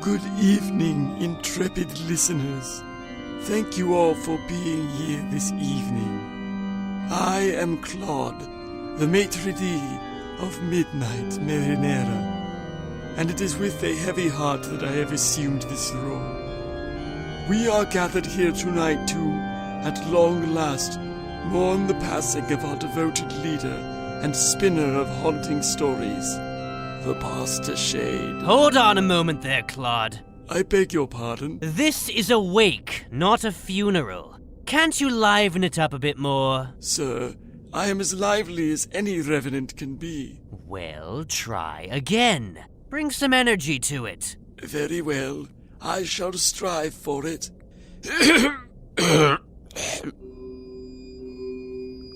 Good evening, intrepid listeners. Thank you all for being here this evening. I am Claude, the maitre d' of Midnight Marinara, and it is with a heavy heart that I have assumed this role. We are gathered here tonight to, at long last, mourn the passing of our devoted leader and spinner of haunting stories, the Pastor Seid. Hold on a moment there, Claude. I beg your pardon? This is a wake, not a funeral. Can't you liven it up a bit more? Sir, I am as lively as any revenant can be. Well, try again. Bring some energy to it. Very well. I shall strive for it.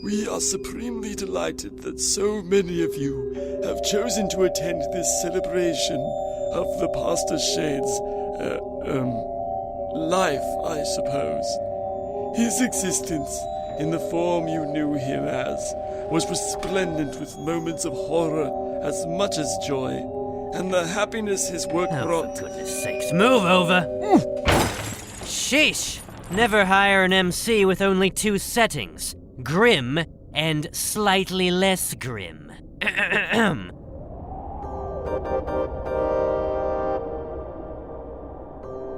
We are supremely delighted that so many of you have chosen to attend this celebration of the Pastor Seid's, life, I suppose. His existence, in the form you knew him as, was resplendent with moments of horror as much as joy, and the happiness his work brought. For goodness sakes, move over! Sheesh! Never hire an MC with only two settings. Grim and slightly less grim.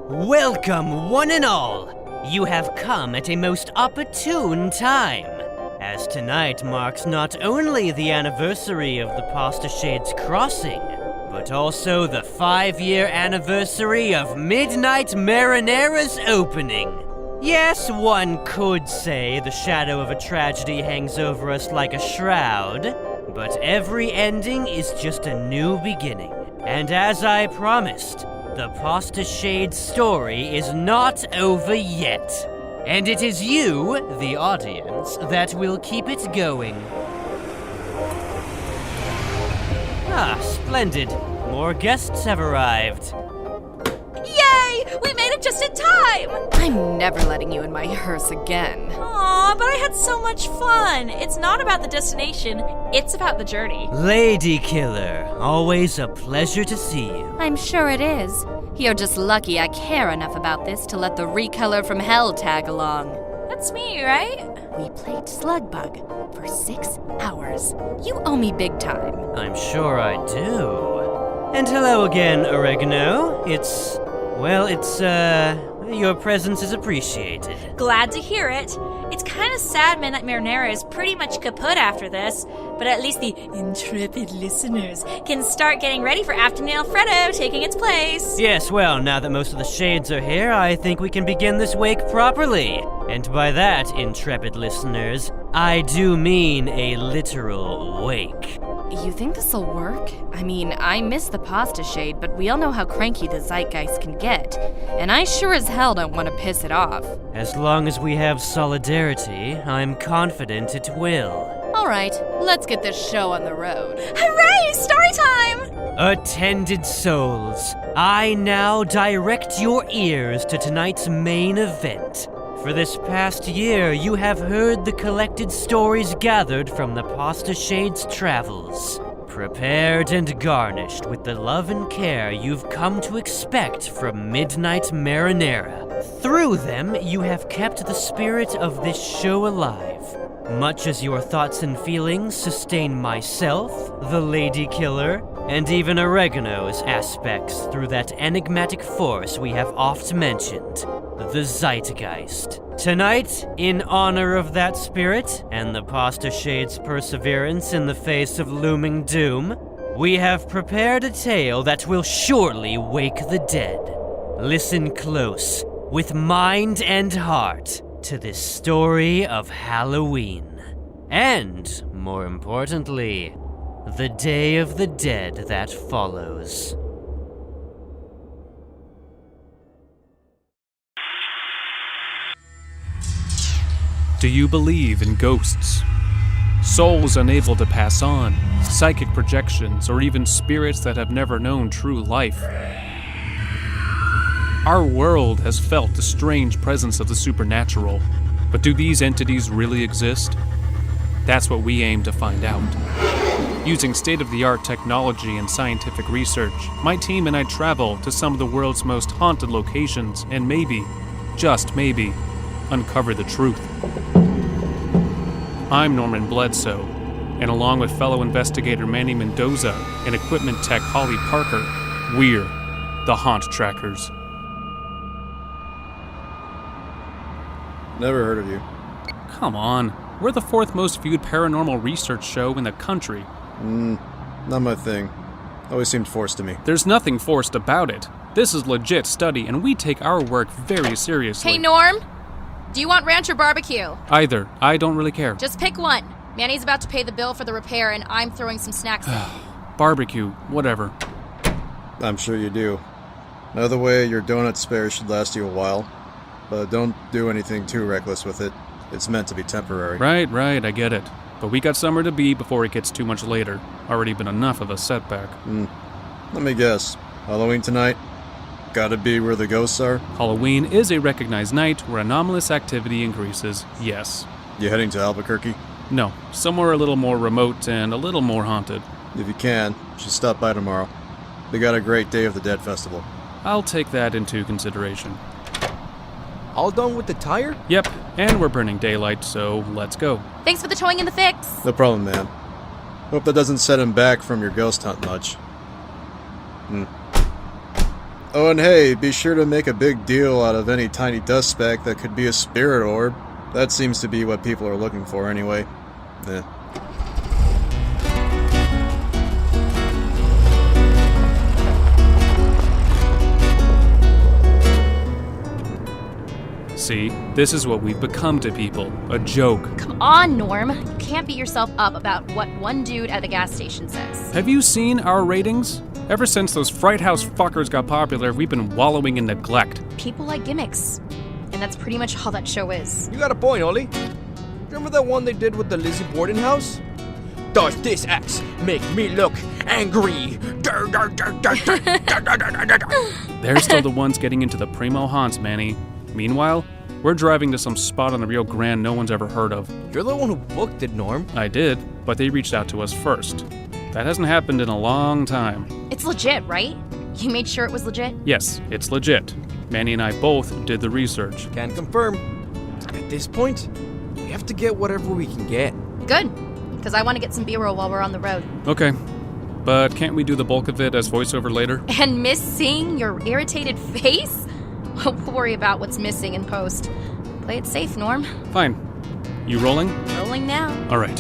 Welcome, one and all! You have come at a most opportune time, as tonight marks not only the anniversary of the Pastor Seid's crossing, but also the 5-year anniversary of Midnight Marinara's opening. Yes, one could say the shadow of a tragedy hangs over us like a shroud, but every ending is just a new beginning. And as I promised, the Pastor Seid's story is not over yet. And it is you, the audience, that will keep it going. Ah, splendid. More guests have arrived. Yay! We made it just in time! I'm never letting you in my hearse again. Aw, but I had so much fun. It's not about the destination, it's about the journey. Lady Killer, always a pleasure to see you. I'm sure it is. You're just lucky I care enough about this to let the recolor from hell tag along. That's me, right? We played Slugbug for 6 hours. You owe me big time. I'm sure I do. And hello again, Oregano. Your presence is appreciated. Glad to hear it. It's kind of sad Midnight Marinara is pretty much kaput after this, but at least the intrepid listeners can start getting ready for Afternoon Alfredo taking its place. Yes, well, now that most of the shades are here, I think we can begin this wake properly. And by that, intrepid listeners, I do mean a literal wake. You think this'll work? I mean, I miss the Pasta Shade, but we all know how cranky the zeitgeist can get. And I sure as hell don't want to piss it off. As long as we have solidarity, I'm confident it will. Alright, let's get this show on the road. Hooray! Story time! Attended souls, I now direct your ears to tonight's main event. For this past year, you have heard the collected stories gathered from the Pastor Seid's travels, prepared and garnished with the love and care you've come to expect from Midnight Marinara. Through them, you have kept the spirit of this show alive, much as your thoughts and feelings sustain myself, the Lady Killer, and even Oregano's aspects through that enigmatic force we have oft mentioned, the zeitgeist. Tonight, in honor of that spirit and the Pastor Seid's perseverance in the face of looming doom, we have prepared a tale that will surely wake the dead. Listen close, with mind and heart, to this story of Halloween. And, more importantly, the Day of the Dead that follows. Do you believe in ghosts? Souls unable to pass on, psychic projections, or even spirits that have never known true life? Our world has felt the strange presence of the supernatural, but do these entities really exist? That's what we aim to find out. Using state-of-the-art technology and scientific research, my team and I travel to some of the world's most haunted locations and maybe, just maybe, uncover the truth. I'm Norman Bledsoe, and along with fellow investigator Manny Mendoza and equipment tech Holley Parker, we're the Haunt Trackers. Never heard of you. Come on, we're the 4th most viewed paranormal research show in the country. Not my thing. Always seemed forced to me. There's nothing forced about it. This is legit study, and we take our work very seriously. Hey, Norm! Do you want ranch or barbecue? Either. I don't really care. Just pick one. Manny's about to pay the bill for the repair, and I'm throwing some snacks in. Barbecue, whatever. I'm sure you do. Another way, your donut spare should last you a while. But don't do anything too reckless with it. It's meant to be temporary. Right, I get it. But we got somewhere to be before it gets too much later. Already been enough of a setback. Let me guess. Halloween tonight? Gotta be where the ghosts are? Halloween is a recognized night where anomalous activity increases, yes. You heading to Albuquerque? No, somewhere a little more remote and a little more haunted. If you can, you should stop by tomorrow. They got a great Day of the Dead festival. I'll take that into consideration. All done with the tire? Yep, and we're burning daylight, so let's go. Thanks for the towing and the fix. No problem, man. Hope that doesn't set him back from your ghost hunt much. Oh, and hey, be sure to make a big deal out of any tiny dust speck that could be a spirit orb. That seems to be what people are looking for anyway. See, this is what we've become to people. A joke. Come on, Norm. You can't beat yourself up about what one dude at the gas station says. Have you seen our ratings? Ever since those Fright House fuckers got popular, we've been wallowing in neglect. People like gimmicks. And that's pretty much all that show is. You got a point, Holley. Remember that one they did with the Lizzie boarding house? Does this axe make me look angry? They're still the ones getting into the primo haunts, Manny. Meanwhile, we're driving to some spot on the Rio Grande no one's ever heard of. You're the one who booked it, Norm. I did, but they reached out to us first. That hasn't happened in a long time. It's legit, right? You made sure it was legit? Yes, it's legit. Manny and I both did the research. Can confirm. At this point, we have to get whatever we can get. Good, because I want to get some B-roll while we're on the road. Okay, but can't we do the bulk of it as voiceover later? And miss seeing your irritated face? We'll worry about what's missing in post. Play it safe, Norm. Fine. You rolling? Rolling now. All right.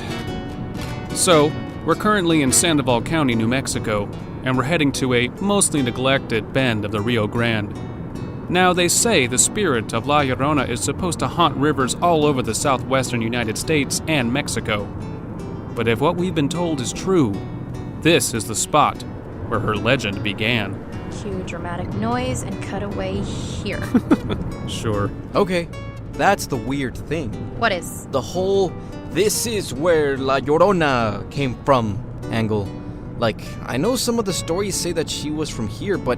So, we're currently in Sandoval County, New Mexico, and we're heading to a mostly neglected bend of the Rio Grande. Now, they say the spirit of La Llorona is supposed to haunt rivers all over the southwestern United States and Mexico. But if what we've been told is true, this is the spot where her legend began. Cue dramatic noise and cut away here. Sure. Okay, that's the weird thing. What is? The whole "this is where La Llorona came from" angle. Like, I know some of the stories say that she was from here, but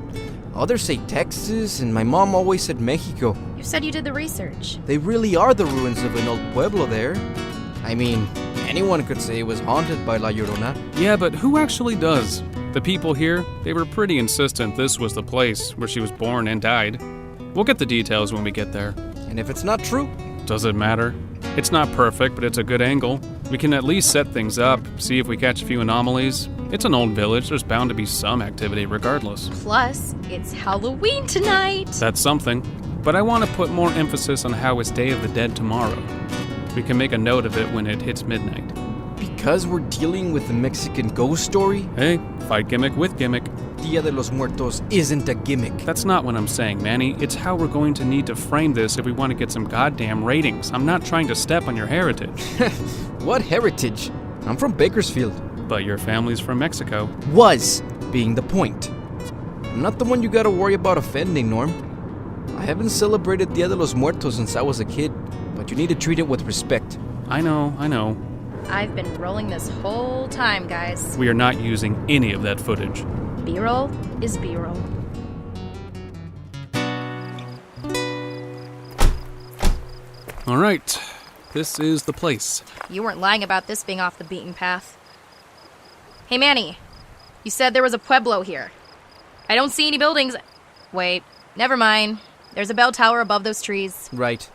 others say Texas, and my mom always said Mexico. You said you did the research. They really are the ruins of an old pueblo there. I mean, anyone could say it was haunted by La Llorona. Yeah, but who actually does? The people here, they were pretty insistent this was the place where she was born and died. We'll get the details when we get there. And if it's not true? Does it matter? It's not perfect, but it's a good angle. We can at least set things up, see if we catch a few anomalies. It's an old village, there's bound to be some activity regardless. Plus, it's Halloween tonight. That's something. But I want to put more emphasis on how it's Day of the Dead tomorrow. We can make a note of it when it hits midnight. Because we're dealing with a Mexican ghost story? Hey, fight gimmick with gimmick. Dia de los Muertos isn't a gimmick. That's not what I'm saying, Manny. It's how we're going to need to frame this if we want to get some goddamn ratings. I'm not trying to step on your heritage. What heritage? I'm from Bakersfield. But your family's from Mexico. Was being the point. I'm not the one you gotta worry about offending, Norm. I haven't celebrated Dia de los Muertos since I was a kid, but you need to treat it with respect. I know. I've been rolling this whole time, guys. We are not using any of that footage. B-roll is B-roll. All right, this is the place. You weren't lying about this being off the beaten path. Hey, Manny. You said there was a pueblo here. I don't see any buildings. Wait, never mind. There's a bell tower above those trees. Right.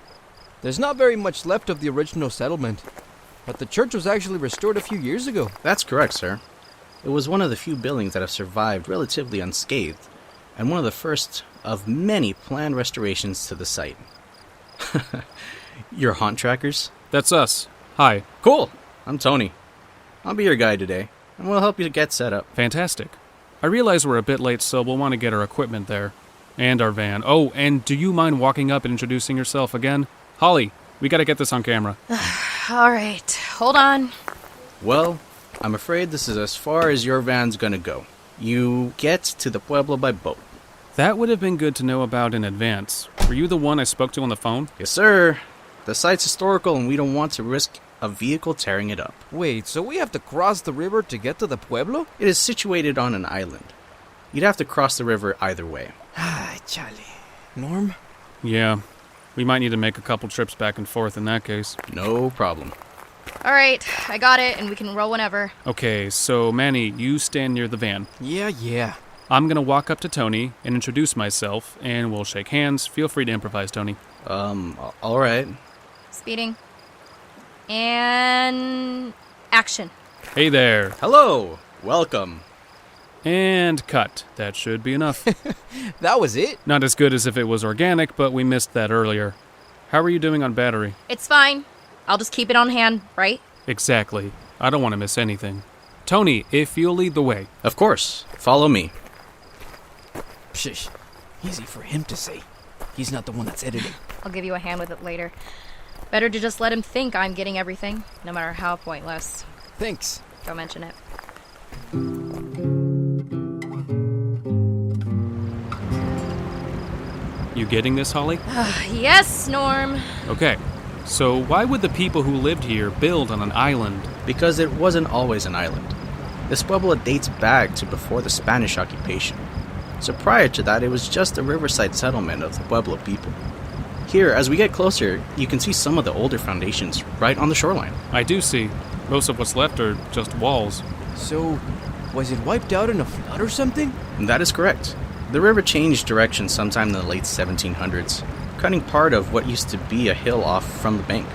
There's not very much left of the original settlement, but the church was actually restored a few years ago. That's correct, sir. It was one of the few buildings that have survived relatively unscathed, and one of the first of many planned restorations to the site. Your haunt trackers? That's us. Hi. Cool! I'm Tony. I'll be your guide today, and we'll help you get set up. Fantastic. I realize we're a bit late, so we'll want to get our equipment there. And our van. Oh, and do you mind walking up and introducing yourself again? Holley, we gotta get this on camera. All right, hold on. Well, I'm afraid this is as far as your van's gonna go. You get to the pueblo by boat. That would have been good to know about in advance. Were you the one I spoke to on the phone? Yes, sir. The site's historical, and we don't want to risk a vehicle tearing it up. Wait, so we have to cross the river to get to the pueblo? It is situated on an island. You'd have to cross the river either way. Ah, Charlie. Norm? Yeah. We might need to make a couple trips back and forth in that case. No problem. All right, I got it, and we can roll whenever. Okay, so Manny, you stand near the van. Yeah. I'm gonna walk up to Tony and introduce myself, and we'll shake hands. Feel free to improvise, Tony. Alright. Speeding. And... action. Hey there. Hello! Welcome. And cut. That should be enough. That was it? Not as good as if it was organic, but we missed that earlier. How are you doing on battery? It's fine. I'll just keep it on hand, right? Exactly. I don't want to miss anything. Tony, if you'll lead the way. Of course. Follow me. Pshish. Easy for him to say. He's not the one that's editing. I'll give you a hand with it later. Better to just let him think I'm getting everything, no matter how pointless. Thanks. Don't mention it. You getting this, Holley? Yes, Norm. Okay. So why would the people who lived here build on an island? Because it wasn't always an island. This pueblo dates back to before the Spanish occupation. So prior to that, it was just a riverside settlement of the Pueblo people. Here, as we get closer, you can see some of the older foundations right on the shoreline. I do see. Most of what's left are just walls. So, was it wiped out in a flood or something? And that is correct. The river changed direction sometime in the late 1700s, cutting part of what used to be a hill off from the bank.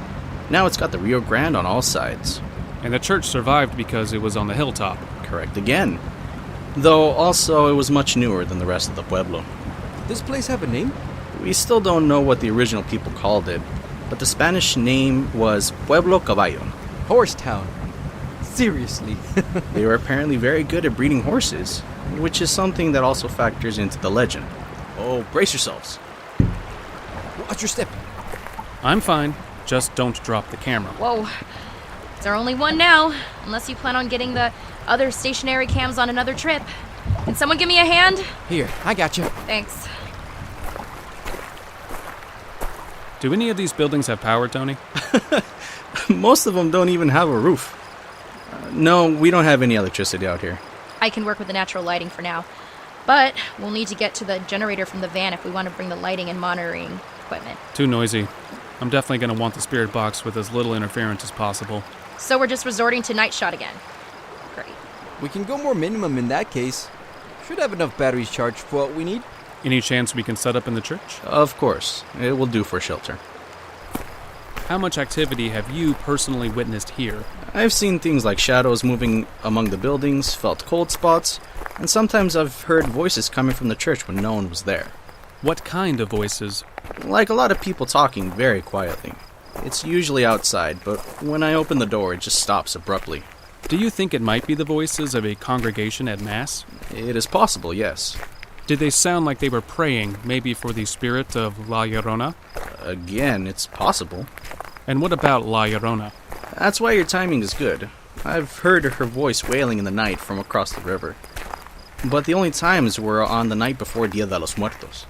Now it's got the Rio Grande on all sides. And the church survived because it was on the hilltop. Correct again. Though also it was much newer than the rest of the pueblo. Did this place have a name? We still don't know what the original people called it, but the Spanish name was Pueblo Caballo. Horsetown. Seriously. They were apparently very good at breeding horses, which is something that also factors into the legend. Oh, brace yourselves. Watch your step. I'm fine. Just don't drop the camera. Whoa. It's our only one now, unless you plan on getting the other stationary cams on another trip. Can someone give me a hand? Here, I got you. Thanks. Do any of these buildings have power, Tony? Most of them don't even have a roof. No, we don't have any electricity out here. I can work with the natural lighting for now. But we'll need to get to the generator from the van if we want to bring the lighting and monitoring equipment. Too noisy. I'm definitely going to want the spirit box with as little interference as possible. So we're just resorting to night shot again. Great. We can go more minimum in that case. Should have enough batteries charged for what we need. Any chance we can set up in the church? Of course. It will do for shelter. How much activity have you personally witnessed here? I've seen things like shadows moving among the buildings, felt cold spots, and sometimes I've heard voices coming from the church when no one was there. What kind of voices? Like a lot of people talking very quietly. It's usually outside, but when I open the door, it just stops abruptly. Do you think it might be the voices of a congregation at Mass? It is possible, yes. Did they sound like they were praying, maybe for the spirit of La Llorona? Again, it's possible. And what about La Llorona? That's why your timing is good. I've heard her voice wailing in the night from across the river. But the only times were on the night before Dia de los Muertos.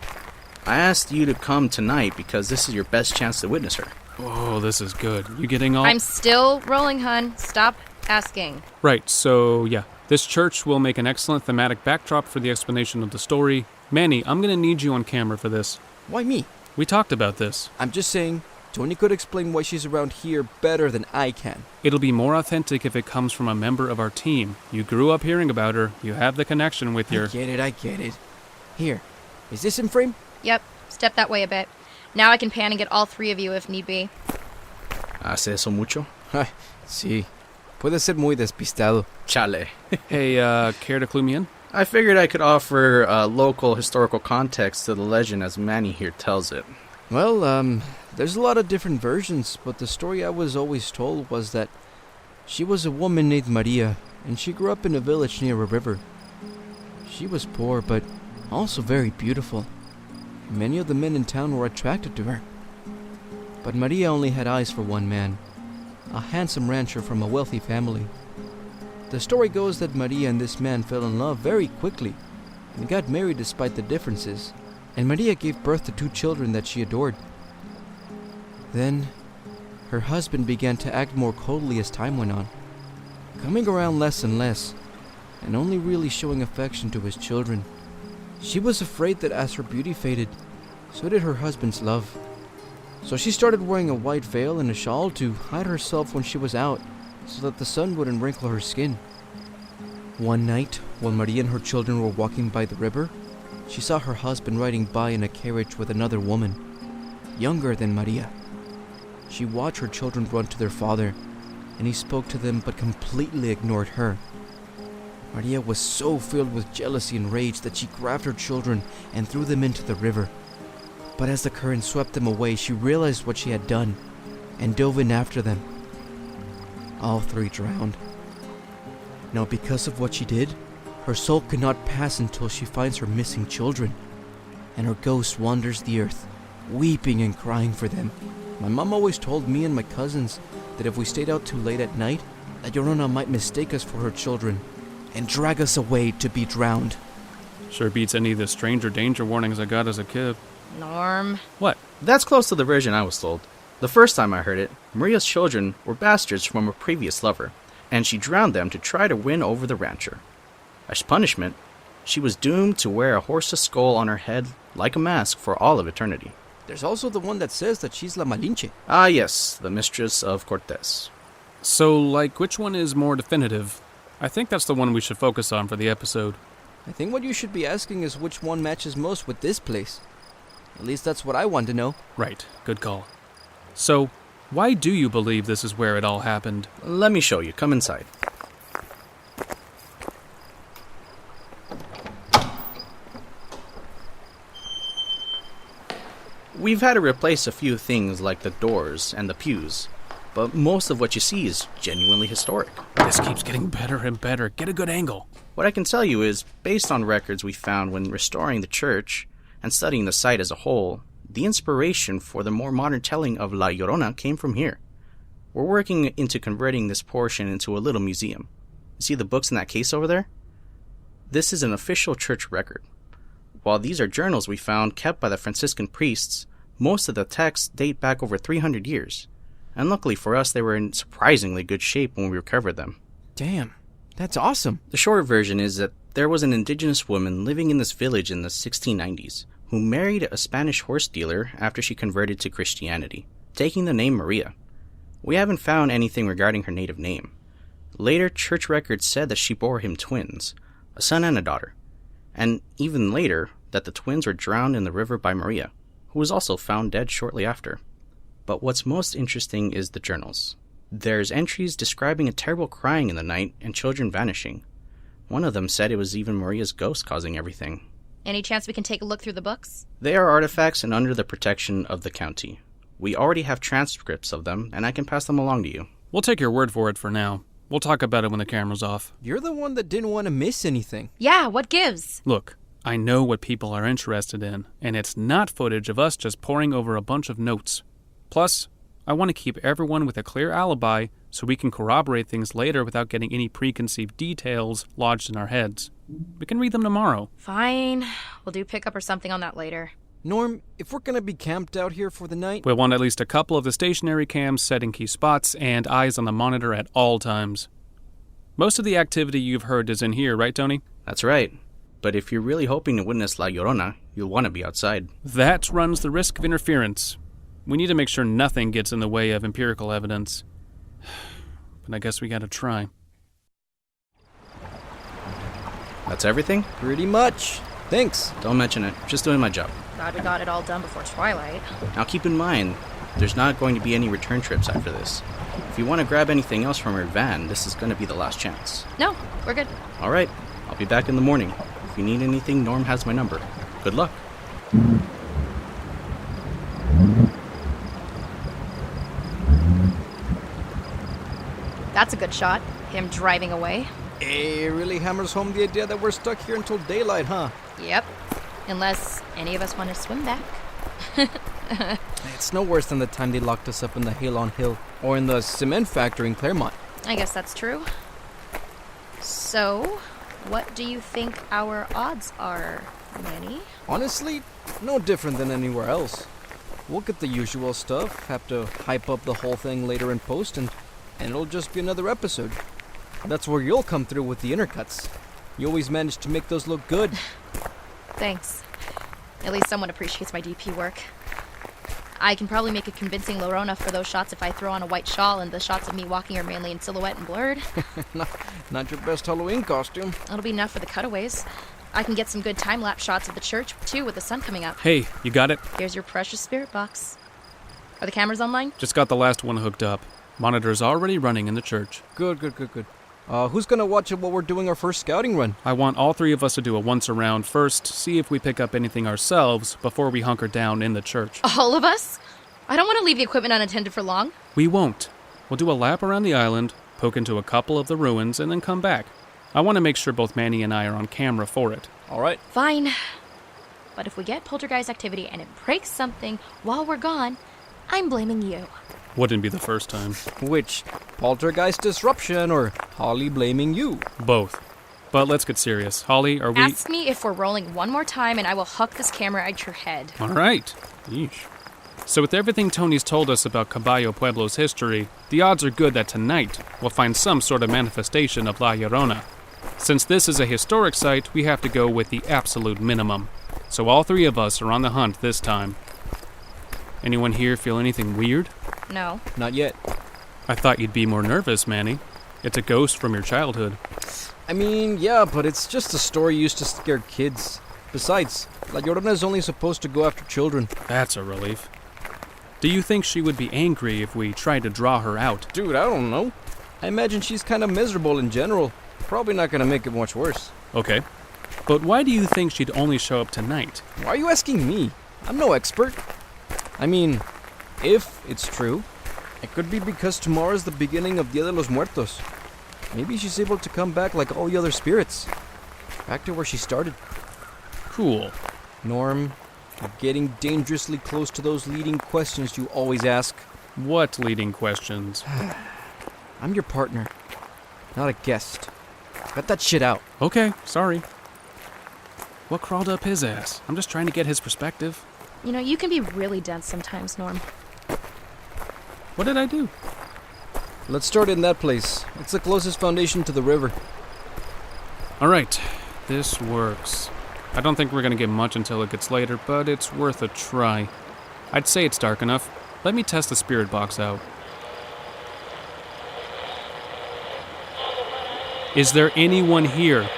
I asked you to come tonight because this is your best chance to witness her. Oh, this is good. You getting all... I'm still rolling, hun. Stop asking. Right, so yeah. This church will make an excellent thematic backdrop for the explanation of the story. Manny, I'm gonna need you on camera for this. Why me? We talked about this. I'm just saying, Tony could explain why she's around here better than I can. It'll be more authentic if it comes from a member of our team. You grew up hearing about her. You have the connection with your... I get it. Here, is this in frame? Yep, step that way a bit. Now I can pan and get all three of you if need be. ¿Hace eso mucho? Ay, sí. Puede ser muy despistado. Chale. Hey, care to clue me in? I figured I could offer local historical context to the legend as Manny here tells it. Well, there's a lot of different versions, but the story I was always told was that she was a woman named Maria, and she grew up in a village near a river. She was poor, but also very beautiful. Many of the men in town were attracted to her. But Maria only had eyes for one man, a handsome rancher from a wealthy family. The story goes that Maria and this man fell in love very quickly and got married despite the differences, and Maria gave birth to 2 children that she adored. Then, her husband began to act more coldly as time went on, coming around less and less, and only really showing affection to his children. She was afraid that as her beauty faded, so did her husband's love. So she started wearing a white veil and a shawl to hide herself when she was out, so that the sun wouldn't wrinkle her skin. One night, while Maria and her children were walking by the river, she saw her husband riding by in a carriage with another woman, younger than Maria. She watched her children run to their father, and he spoke to them but completely ignored her. Maria was so filled with jealousy and rage that she grabbed her children and threw them into the river. But as the current swept them away, she realized what she had done and dove in after them. All 3 drowned. Now, because of what she did, her soul could not pass until she finds her missing children, and her ghost wanders the earth, weeping and crying for them. My mom always told me and my cousins that if we stayed out too late at night, that Llorona might mistake us for her children and drag us away to be drowned. Sure beats any of the stranger danger warnings I got as a kid. Norm. What? That's close to the version I was told. The first time I heard it, Maria's children were bastards from a previous lover, and she drowned them to try to win over the rancher. As punishment, she was doomed to wear a horse's skull on her head like a mask for all of eternity. There's also the one that says that she's La Malinche. Ah yes, the mistress of Cortés. So, which one is more definitive? I think that's the one we should focus on for the episode. I think what you should be asking is which one matches most with this place. At least that's what I want to know. Right, good call. So, why do you believe this is where it all happened? Let me show you. Come inside. We've had to replace a few things like the doors and the pews, but most of what you see is genuinely historic. This keeps getting better and better. Get a good angle. What I can tell you is, based on records we found when restoring the church and studying the site as a whole, the inspiration for the more modern telling of La Llorona came from here. We're working into converting this portion into a little museum. See the books in that case over there? This is an official church record. While these are journals we found kept by the Franciscan priests, most of the texts date back over 300 years. And luckily for us, they were in surprisingly good shape when we recovered them. Damn, that's awesome. The short version is that there was an indigenous woman living in this village in the 1690s who married a Spanish horse dealer after she converted to Christianity, taking the name Maria. We haven't found anything regarding her native name. Later, church records said that she bore him twins, a son and a daughter, and even later that the twins were drowned in the river by Maria, who was also found dead shortly after. But what's most interesting is the journals. There's entries describing a terrible crying in the night and children vanishing. One of them said it was even Maria's ghost causing everything. Any chance we can take a look through the books? They are artifacts and under the protection of the county. We already have transcripts of them, and I can pass them along to you. We'll take your word for it for now. We'll talk about it when the camera's off. You're the one that didn't want to miss anything. Yeah, what gives? Look, I know what people are interested in, and it's not footage of us just poring over a bunch of notes. Plus, I want to keep everyone with a clear alibi so we can corroborate things later without getting any preconceived details lodged in our heads. We can read them tomorrow. Fine. We'll do pickup or something on that later. Norm, if we're going to be camped out here for the night... We'll want at least a couple of the stationary cams set in key spots and eyes on the monitor at all times. Most of the activity you've heard is in here, right, Tony? That's right. But if you're really hoping to witness La Llorona, you'll want to be outside. That runs the risk of interference. We need to make sure nothing gets in the way of empirical evidence. But I guess we gotta try. That's everything? Pretty much. Thanks. Don't mention it. Just doing my job. Glad we got it all done before twilight. Now keep in mind, there's not going to be any return trips after this. If you want to grab anything else from your van, this is going to be the last chance. No, we're good. All right, I'll be back in the morning. If you need anything, Norm has my number. Good luck. That's a good shot. Him driving away. It really hammers home the idea that we're stuck here until daylight, huh? Yep. Unless any of us want to swim back. It's no worse than the time they locked us up in the Halon Hill or in the cement factory in Claremont. I guess that's true. So, what do you think our odds are, Manny? Honestly, no different than anywhere else. We'll get the usual stuff, have to hype up the whole thing later in post, and it'll just be another episode. That's where you'll come through with the intercuts. You always manage to make those look good. Thanks. At least someone appreciates my DP work. I can probably make a convincing Llorona for those shots if I throw on a white shawl and the shots of me walking are mainly in silhouette and blurred. Not your best Halloween costume. That'll be enough for the cutaways. I can get some good time-lapse shots of the church, too, with the sun coming up. Hey, you got it? Here's your precious spirit box. Are the cameras online? Just got the last one hooked up. Monitor's already running in the church. Good. Who's gonna watch it while we're doing our first scouting run? I want all three of us to do a once-around first, see if we pick up anything ourselves before we hunker down in the church. All of us? I don't want to leave the equipment unattended for long. We won't. We'll do a lap around the island, poke into a couple of the ruins, and then come back. I want to make sure both Manny and I are on camera for it. All right. Fine. But if we get poltergeist activity and it breaks something while we're gone, I'm blaming you. Wouldn't be the first time. Which, poltergeist disruption or Holley blaming you? Both. But let's get serious. Holley, are we... Ask me if we're rolling one more time and I will huck this camera at your head. All right. Yeesh. So with everything Tony's told us about Caballo Pueblo's history, the odds are good that tonight we'll find some sort of manifestation of La Llorona. Since this is a historic site, we have to go with the absolute minimum. So all three of us are on the hunt this time. Anyone here feel anything weird? No. Not yet. I thought you'd be more nervous, Manny. It's a ghost from your childhood. I mean, yeah, but it's just a story used to scare kids. Besides, La Llorona is only supposed to go after children. That's a relief. Do you think she would be angry if we tried to draw her out? Dude, I don't know. I imagine she's kind of miserable in general. Probably not gonna make it much worse. Okay. But why do you think she'd only show up tonight? Why are you asking me? I'm no expert. I mean, if it's true, it could be because tomorrow is the beginning of Dia de los Muertos. Maybe she's able to come back like all the other spirits. Back to where she started. Cool. Norm, you're getting dangerously close to those leading questions you always ask. What leading questions? I'm your partner, not a guest. Cut that shit out. Okay, sorry. What crawled up his ass? I'm just trying to get his perspective. You know, you can be really dense sometimes, Norm. What did I do? Let's start in that place. It's the closest foundation to the river. All right, this works. I don't think we're gonna get much until it gets later, but it's worth a try. I'd say it's dark enough. Let me test the spirit box out. Is there anyone here?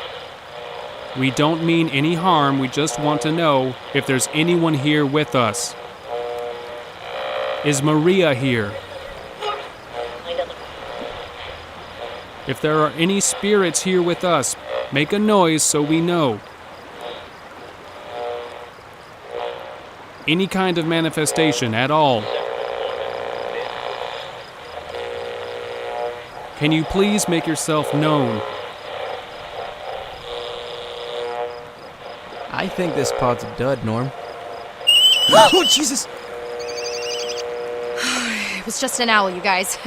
We don't mean any harm, we just want to know if there's anyone here with us. Is Maria here? If there are any spirits here with us, make a noise so we know. Any kind of manifestation at all. Can you please make yourself known? I think this pod's a dud, Norm. Oh, Jesus! It was just an owl, you guys.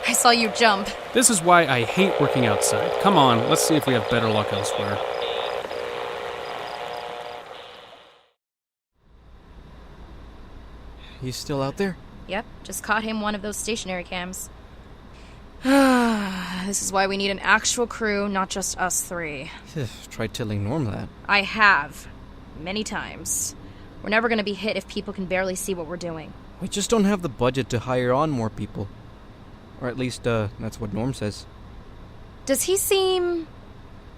I saw you jump. This is why I hate working outside. Come on, let's see if we have better luck elsewhere. He's still out there? Yep, just caught him one of those stationary cams. This is why we need an actual crew, not just us three. Try telling Norm that. I have. Many times. We're never going to be hit if people can barely see what we're doing. We just don't have the budget to hire on more people. Or at least, that's what Norm says. Does he seem,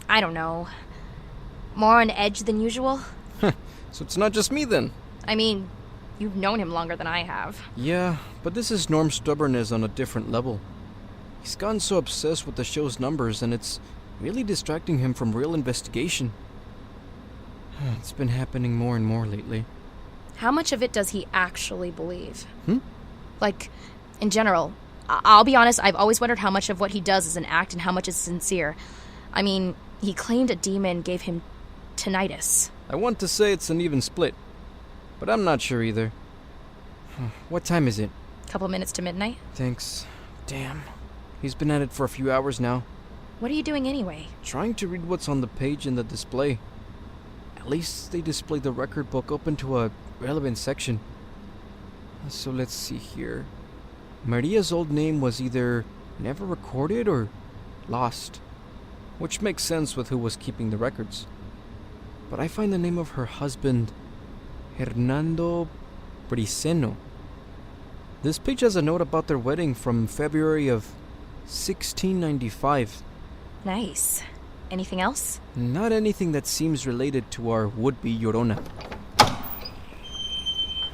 I don't know, more on edge than usual? So it's not just me then. I mean, you've known him longer than I have. Yeah, but this is Norm's stubbornness on a different level. He's gotten so obsessed with the show's numbers, and it's really distracting him from real investigation. It's been happening more and more lately. How much of it does he actually believe? Hmm? Like, in general, I'll be honest, I've always wondered how much of what he does is an act and how much is sincere. I mean, he claimed a demon gave him tinnitus. I want to say it's an even split, but I'm not sure either. What time is it? Couple minutes to midnight. Thanks. Damn. He's been at it for a few hours now. What are you doing anyway? Trying to read what's on the page in the display. At least they display the record book open to a relevant section. So let's see here. Maria's old name was either never recorded or lost, which makes sense with who was keeping the records. But I find the name of her husband, Hernando Briceno. This page has a note about their wedding from February of 1695. Nice. Anything else? Not anything that seems related to our would-be Llorona.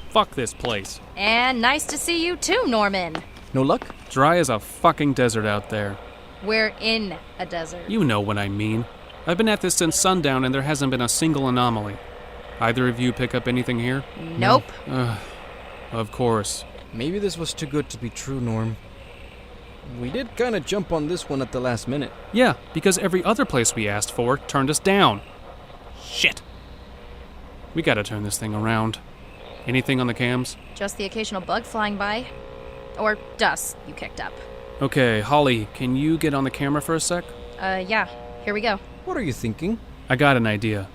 Fuck this place. And nice to see you too, Norman. No luck? Dry as a fucking desert out there. We're in a desert. You know what I mean. I've been at this since sundown and there hasn't been a single anomaly. Either of you pick up anything here? Nope. Of course. Maybe this was too good to be true, Norm. We did kind of jump on this one at the last minute. Yeah, because every other place we asked for turned us down. Shit. We gotta turn this thing around. Anything on the cams? Just the occasional bug flying by. Or dust you kicked up. Okay, Holley, can you get on the camera for a sec? Yeah. Here we go. What are you thinking? I got an idea.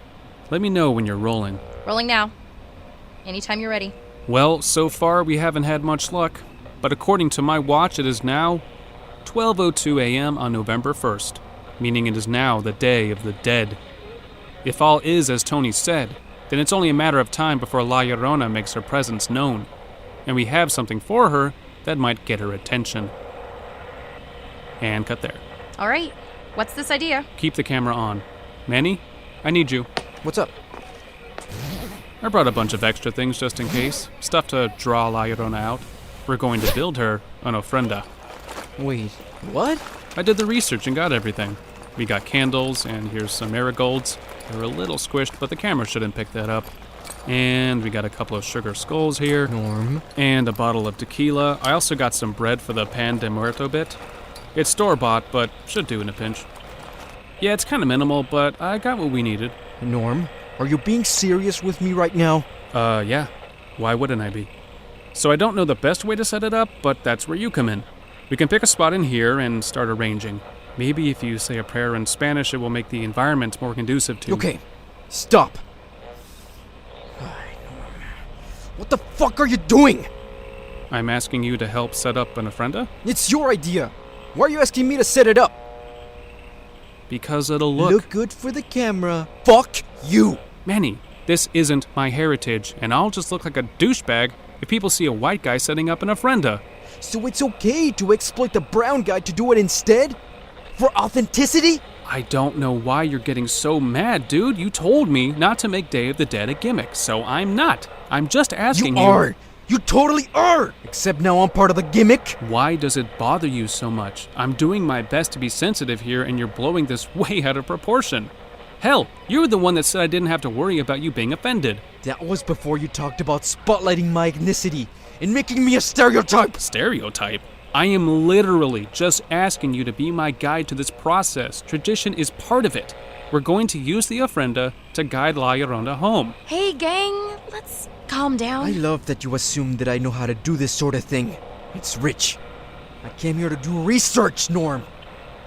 Let me know when you're rolling. Rolling now. Anytime you're ready. Well, so far we haven't had much luck, but according to my watch it is now 12:02 a.m. on November 1st, meaning it is now the Day of the Dead. If all is as Tony said, then it's only a matter of time before La Llorona makes her presence known, and we have something for her that might get her attention. And cut there. All right. What's this idea? Keep the camera on. Manny, I need you. What's up? I brought a bunch of extra things just in case. Stuff to draw La Llorona out. We're going to build her an ofrenda. Wait, what? I did the research and got everything. We got candles, and here's some marigolds. They're a little squished, but the camera shouldn't pick that up. And we got a couple of sugar skulls here. Norm. And a bottle of tequila. I also got some bread for the pan de muerto bit. It's store-bought, but should do in a pinch. Yeah, it's kind of minimal, but I got what we needed. Norm, are you being serious with me right now? Yeah. Why wouldn't I be? So I don't know the best way to set it up, but that's where you come in. We can pick a spot in here and start arranging. Maybe if you say a prayer in Spanish, it will make the environment more conducive to... Okay, stop. What the fuck are you doing? I'm asking you to help set up an ofrenda? It's your idea. Why are you asking me to set it up? Because it'll look good for the camera. Fuck you. Manny, this isn't my heritage, and I'll just look like a douchebag if people see a white guy setting up an ofrenda. So it's okay to exploit the brown guy to do it instead? For authenticity? I don't know why you're getting so mad, dude. You told me not to make Day of the Dead a gimmick, so I'm not. I'm just asking you... You are! You totally are! Except now I'm part of the gimmick. Why does it bother you so much? I'm doing my best to be sensitive here, and you're blowing this way out of proportion. Hell, you were the one that said I didn't have to worry about you being offended. That was before you talked about spotlighting my ethnicity and making me a stereotype. Stereotype? I am literally just asking you to be my guide to this process. Tradition is part of it. We're going to use the ofrenda to guide La Llorona home. Hey, gang, let's calm down. I love that you assume that I know how to do this sort of thing. It's rich. I came here to do research, Norm.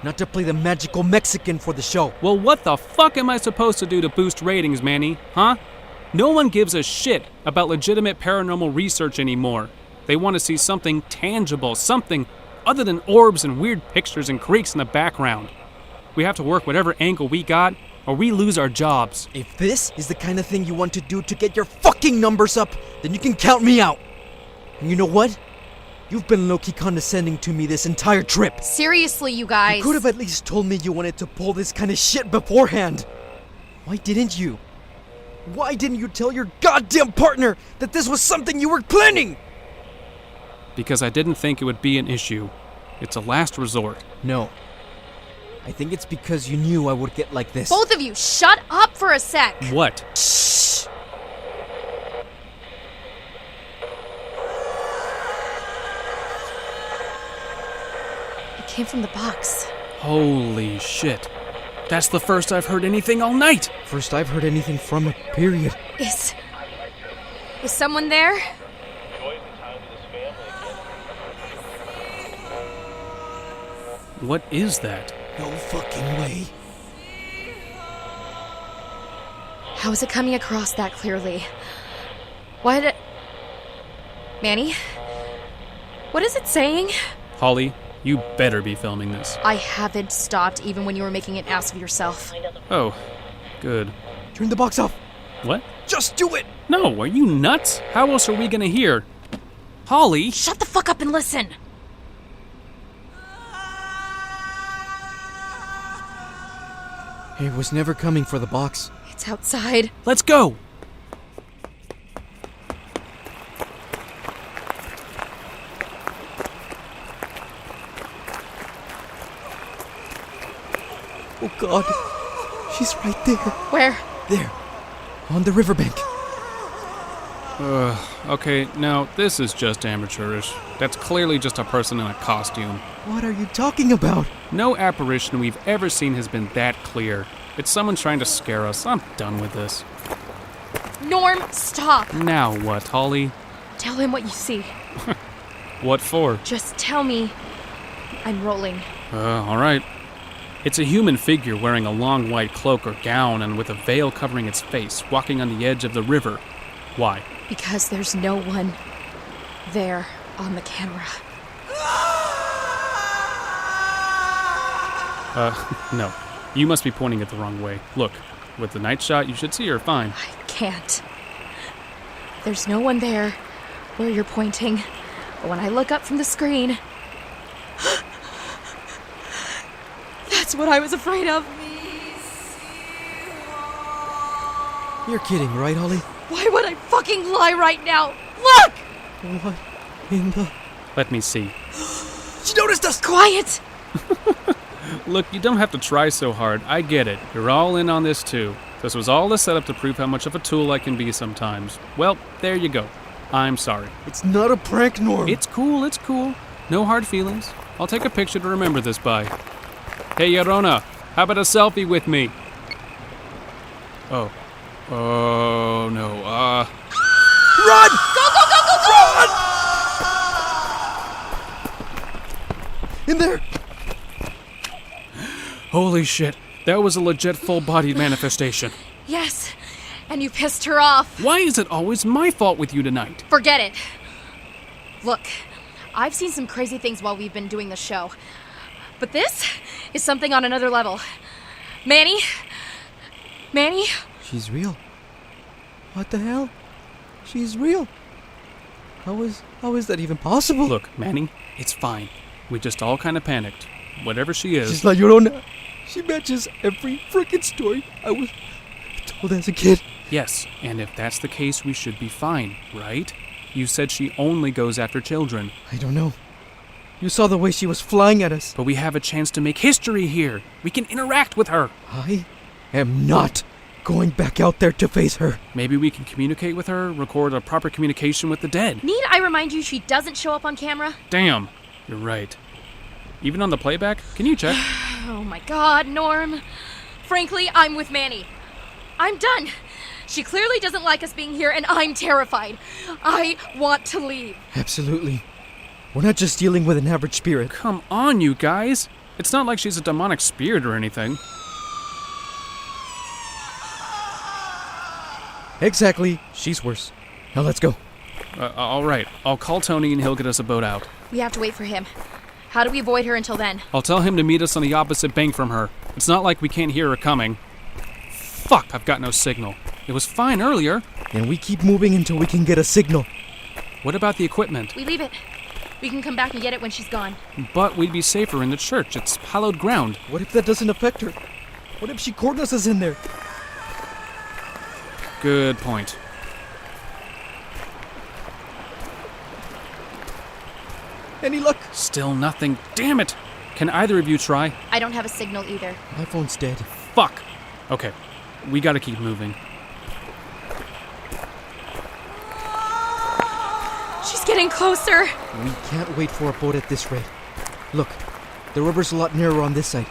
Not to play the magical Mexican for the show. Well, what the fuck am I supposed to do to boost ratings, Manny? Huh? No one gives a shit about legitimate paranormal research anymore. They want to see something tangible, something other than orbs and weird pictures and creaks in the background. We have to work whatever angle we got, or we lose our jobs. If this is the kind of thing you want to do to get your fucking numbers up, then you can count me out. And you know what? You've been low-key condescending to me this entire trip. Seriously, you guys. You could have at least told me you wanted to pull this kind of shit beforehand. Why didn't you? Why didn't you tell your goddamn partner that this was something you were planning? Because I didn't think it would be an issue. It's a last resort. No. I think it's because you knew I would get like this. Both of you, shut up for a sec. What? Shh. It came from the box. Holy shit. That's the first I've heard anything all night. First I've heard anything from it, period. Is someone there? What is that? No fucking way. How is it coming across that clearly? Why did it... Manny? What is it saying? Holley, you better be filming this. I haven't stopped even when you were making an ass of yourself. Oh, good. Turn the box off. What? Just do it. No, are you nuts? How else are we gonna hear? Holley! Shut the fuck up and listen! It was never coming for the box. It's outside. Let's go! Oh God. She's right there. Where? There. On the riverbank. Okay, now this is just amateurish. That's clearly just a person in a costume. What are you talking about? No apparition we've ever seen has been that clear. It's someone trying to scare us. I'm done with this. Norm, stop! Now what, Holley? Tell him what you see. What for? Just tell me. I'm rolling. Alright. It's a human figure wearing a long white cloak or gown and with a veil covering its face, walking on the edge of the river. Why? Because there's no one there on the camera. No. You must be pointing it the wrong way. Look, with the night shot, you should see her fine. I can't. There's no one there where you're pointing. But when I look up from the screen... That's what I was afraid of. You're kidding, right, Holley? Why would I fucking lie right now? Look! What in the... Let me see. She noticed us! Quiet! Look, you don't have to try so hard. I get it. You're all in on this too. This was all a setup to prove how much of a tool I can be sometimes. Well, there you go. I'm sorry. It's not a prank, Norm. It's cool, it's cool. No hard feelings. I'll take a picture to remember this by. Hey, Llorona, how about a selfie with me? Oh. Oh, no, Run! Run! In there! Holy shit. That was a legit full-bodied manifestation. Yes, and you pissed her off. Why is it always my fault with you tonight? Forget it. Look, I've seen some crazy things while we've been doing the show. But this is something on another level. Manny? Manny? She's real. What the hell? She's real. How is that even possible? Look, Manny, it's fine. We just all kind of panicked. Whatever she is... She's like Llorona. She matches every freaking story I was told as a kid. Yes, and if that's the case, we should be fine, right? You said she only goes after children. I don't know. You saw the way she was flying at us. But we have a chance to make history here. We can interact with her. I am not going back out there to face her. Maybe we can communicate with her, record a proper communication with the dead. Need I remind you she doesn't show up on camera? Damn, you're right. Even on the playback? Can you check? Oh my God, Norm. Frankly, I'm with Manny. I'm done. She clearly doesn't like us being here, and I'm terrified. I want to leave. Absolutely. We're not just dealing with an average spirit. Come on, you guys. It's not like she's a demonic spirit or anything. Exactly. She's worse. Now let's go. All right. I'll call Tony and he'll get us a boat out. We have to wait for him. How do we avoid her until then? I'll tell him to meet us on the opposite bank from her. It's not like we can't hear her coming. Fuck, I've got no signal. It was fine earlier. And we keep moving until we can get a signal. What about the equipment? We leave it. We can come back and get it when she's gone. But we'd be safer in the church. It's hallowed ground. What if that doesn't affect her? What if she cornered us in there? Good point. Any luck? Still nothing. Damn it! Can either of you try? I don't have a signal either. My phone's dead. Fuck! Okay, we gotta keep moving. She's getting closer. We can't wait for a boat at this rate. Look, the river's a lot narrower on this side.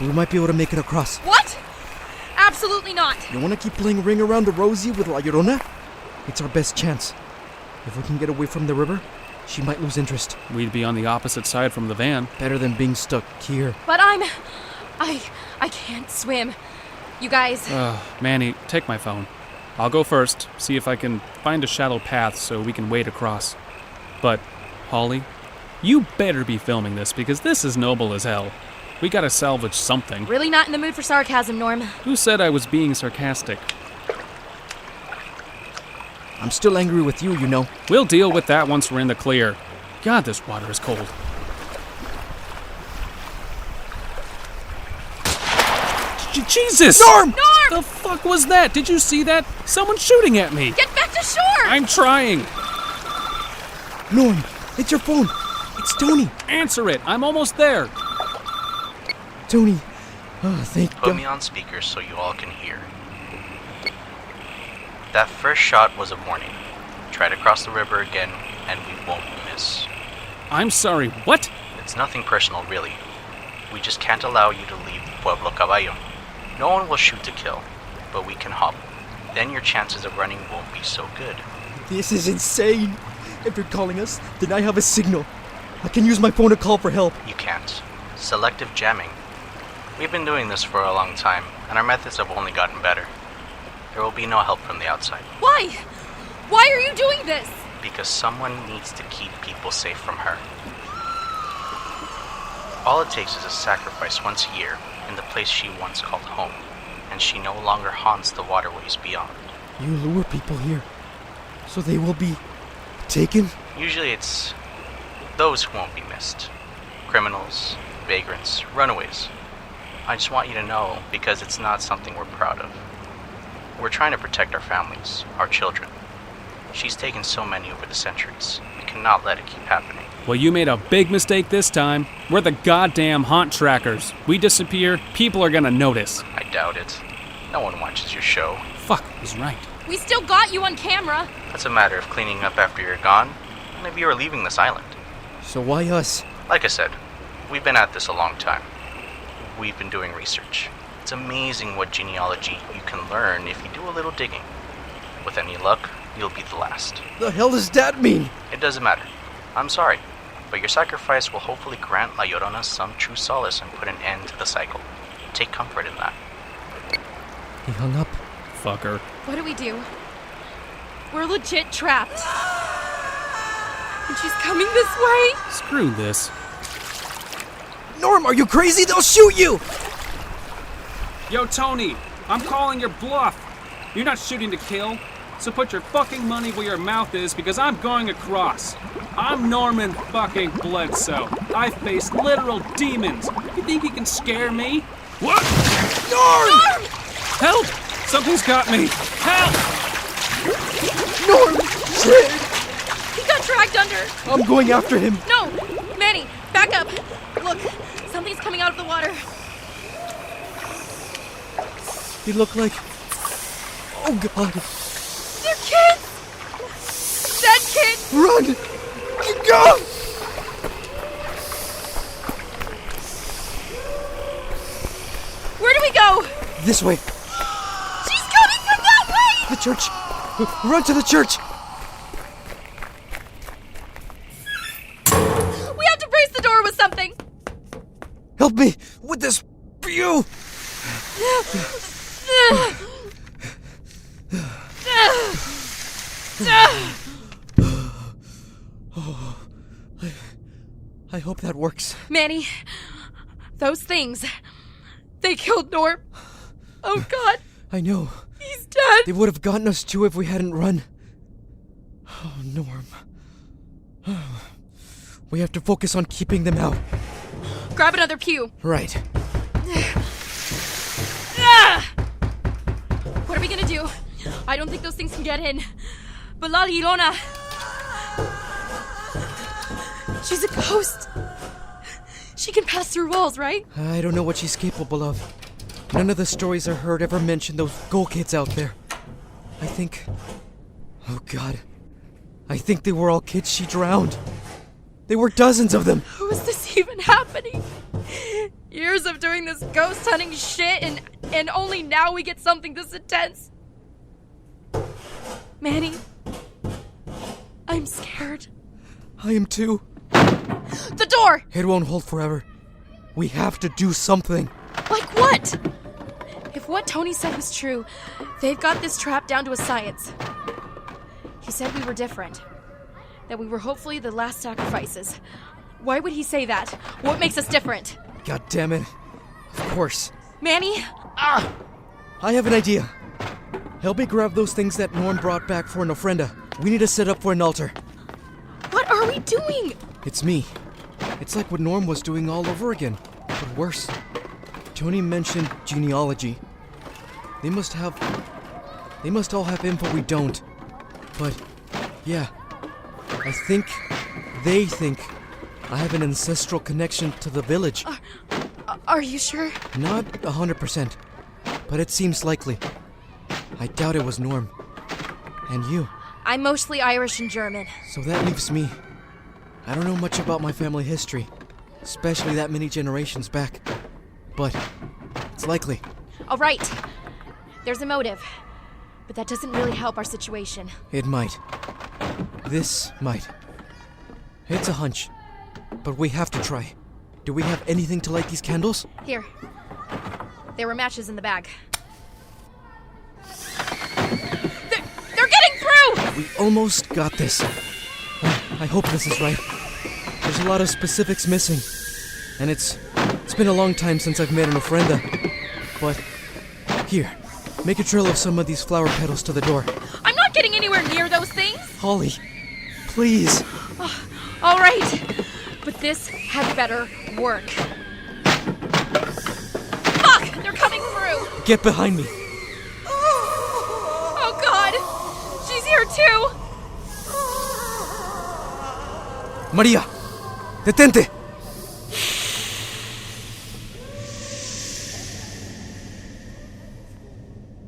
We might be able to make it across. What? Absolutely not. You want to keep playing ring around the rosy with La Llorona? It's our best chance. If we can get away from the river, she might lose interest. We'd be on the opposite side from the van. Better than being stuck here. But I can't swim. You guys. Manny, take my phone. I'll go first, see if I can find a shallow path so we can wade across. But, Holley, you better be filming this because this is noble as hell. We gotta salvage something. Really not in the mood for sarcasm, Norm. Who said I was being sarcastic? I'm still angry with you, you know. We'll deal with that once we're in the clear. God, this water is cold. Jesus! Norm! The fuck was that? Did you see that? Someone's shooting at me. Get back to shore! I'm trying. Norm, it's your phone. It's Tony. Answer it. I'm almost there. Tony. Oh, thank God. Put me on speaker so you all can hear. That first shot was a warning. Try to cross the river again, and we won't miss. I'm sorry, what? It's nothing personal, really. We just can't allow you to leave Pueblo Caballo. No one will shoot to kill, but we can hop. Then your chances of running won't be so good. This is insane. If you're calling us, then I have a signal. I can use my phone to call for help. You can't. Selective jamming. We've been doing this for a long time, and our methods have only gotten better. There will be no help from the outside. Why? Why are you doing this? Because someone needs to keep people safe from her. All it takes is a sacrifice once a year in the place she once called home, and she no longer haunts the waterways beyond. You lure people here, so they will be taken? Usually it's those who won't be missed. Criminals, vagrants, runaways. I just want you to know because it's not something we're proud of. We're trying to protect our families, our children. She's taken so many over the centuries. We cannot let it keep happening. Well, you made a big mistake this time. We're the goddamn haunt trackers. We disappear, people are gonna notice. I doubt it. No one watches your show. Fuck, he's right. We still got you on camera. That's a matter of cleaning up after you're gone. Maybe you're leaving this island. So why us? Like I said, we've been at this a long time. We've been doing research. It's amazing what genealogy you can learn if you do a little digging. With any luck, you'll be the last. The hell does that mean? It doesn't matter. I'm sorry, but your sacrifice will hopefully grant La Llorona some true solace and put an end to the cycle. Take comfort in that. He hung up. Fucker. What do we do? We're legit trapped. And she's coming this way? Screw this. Norm, are you crazy? They'll shoot you! Yo, Tony, I'm calling your bluff. You're not shooting to kill, so put your fucking money where your mouth is because I'm going across. I'm Norman fucking Bledsoe. I face literal demons. You think you can scare me? What? Norm! Help! Something's got me. Help! Norm! Shit! He got dragged under. I'm going after him. No! Manny, back up. Look, something's coming out of the water. He looked like... Oh, God. They're kids! Dead kids! Run! Go! Where do we go? This way. She's coming from that way! The church. Run to the church. We have to brace the door with something. Help me with this. You. Oh, I hope that works. Manny, those things, they killed Norm. Oh, God. I know. He's dead. They would have gotten us too if we hadn't run. Oh, Norm. We have to focus on keeping them out. Grab another pew. Right. What are we gonna do? I don't think those things can get in. But La Llorona... She's a ghost. She can pass through walls, right? I don't know what she's capable of. None of the stories I heard ever mention those Go kids out there. I think... Oh God. I think they were all kids she drowned. There were dozens of them. How is this even happening? Years of doing this ghost hunting shit and only now we get something this intense. Manny, I'm scared. I am too. The door! It won't hold forever. We have to do something. Like what? If what Tony said was true, they've got this trap down to a science. He said we were different. That we were hopefully the last sacrifices. Why would he say that? What makes us different? God damn it. Of course. Manny? I have an idea. Help me grab those things that Norm brought back for an ofrenda. We need to set up for an altar. What are we doing? It's me. It's like what Norm was doing all over again, but worse. Tony mentioned genealogy. They must all have info we don't. But, yeah. They think I have an ancestral connection to the village. Are you sure? Not 100%, but it seems likely. I doubt it was Norm. And you. I'm mostly Irish and German. So that leaves me. I don't know much about my family history, especially that many generations back. But it's likely. All right. There's a motive. But that doesn't really help our situation. It might. This might. It's a hunch. But we have to try. Do we have anything to light these candles? Here. There were matches in the bag. They're getting through! We almost got this. I hope this is right. There's a lot of specifics missing. And it's been a long time since I've made an ofrenda. But here, make a trail of some of these flower petals to the door. I'm not getting anywhere near those things! Holley, please. All right. But this had better work. Fuck! They're coming through! Get behind me. Oh God! She's here too! María, detente.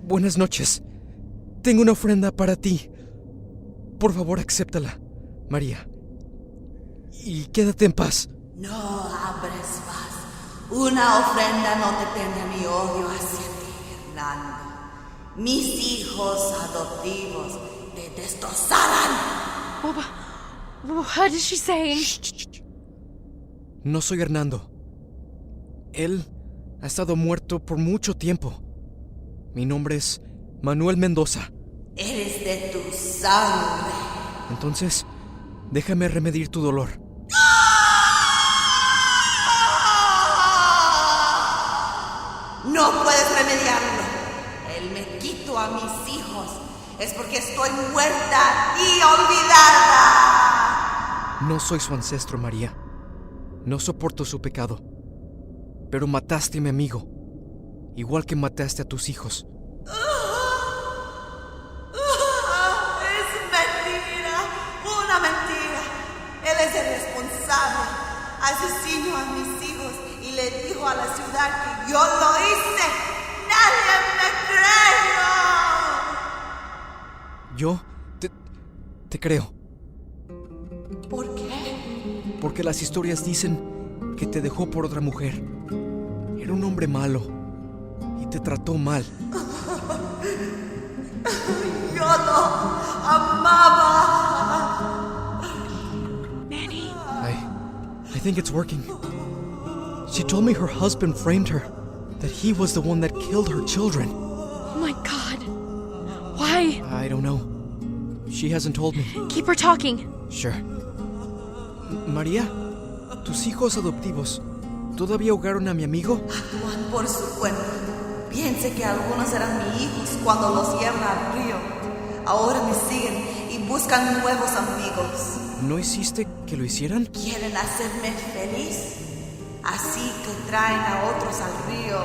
Buenas noches. Tengo una ofrenda para ti. Por favor, acéptala, María. Y quédate en paz. No abres más. Una ofrenda no te tendrá mi odio hacia ti, Hernando. Mis hijos adoptivos te destrozarán. What is she saying? Shh. No soy Hernando. Él ha estado muerto por mucho tiempo. Mi nombre es Manuel Mendoza. Eres de tu sangre. Entonces, déjame remediar tu dolor. No puedes remediarlo. Él me quitó a mis hijos. Es porque estoy muerta y olvidada. No soy su ancestro, María. No soporto su pecado. Pero mataste a mi amigo. Igual que mataste a tus hijos. Es mentira. Una mentira. Él es el responsable. Asesinó a mis hijos y le dijo a la ciudad que yo lo hice. ¡Nadie me creyó! Yo te creo. ¿Por qué? Porque las historias dicen que te dejó por otra mujer. Era un hombre malo y te trató mal. Yo lo amaba. Manny. I think it's working. She told me her husband framed her. That he was the one that killed her children. Oh my God. Why? I don't know. She hasn't told me. Keep her talking. Sure. María, tus hijos adoptivos, ¿todavía ahogaron a mi amigo? Actúan por su cuenta. Piense que algunos eran mis hijos cuando los llevan al río. Ahora me siguen y buscan nuevos amigos. ¿No hiciste que lo hicieran? quieren hacerme feliz, así que traen a otros al río.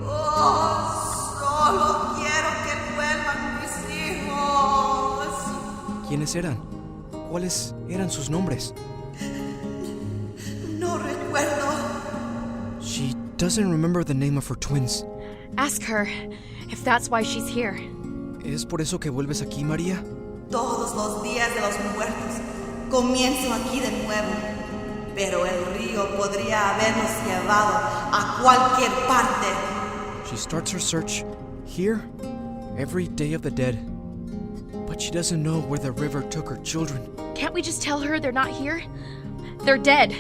Oh, solo quiero que vuelvan mis hijos. ¿Quiénes eran? ¿Cuáles eran sus nombres? No recuerdo. She doesn't remember the name of her twins. Ask her if that's why she's here. ¿Es por eso que vuelves aquí, María? Todos los días de los muertos comienzo aquí de nuevo, pero el río podría habernos llevado a cualquier parte. She starts her search here every day of the dead. But she doesn't know where the river took her children. Can't we just tell her they're not here? They're dead.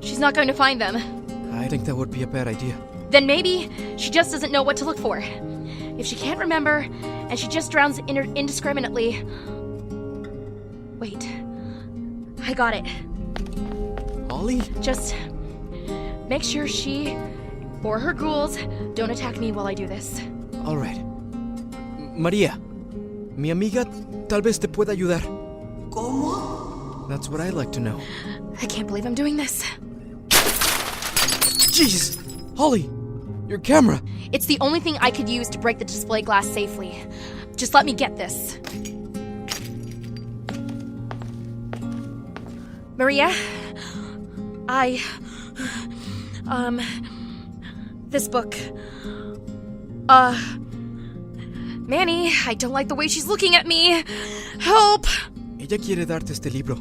She's not going to find them. I think that would be a bad idea. Then maybe she just doesn't know what to look for. If she can't remember and she just drowns indiscriminately. Wait. I got it. Ollie? Just make sure she or her ghouls don't attack me while I do this. All right. María, mi amiga tal vez te pueda ayudar. ¿Cómo? That's what I'd like to know. I can't believe I'm doing this. Jeez! Holley! Your camera! It's the only thing I could use to break the display glass safely. Just let me get this. Maria? This book. Manny, I don't like the way she's looking at me. Help! Ella quiere darte este libro.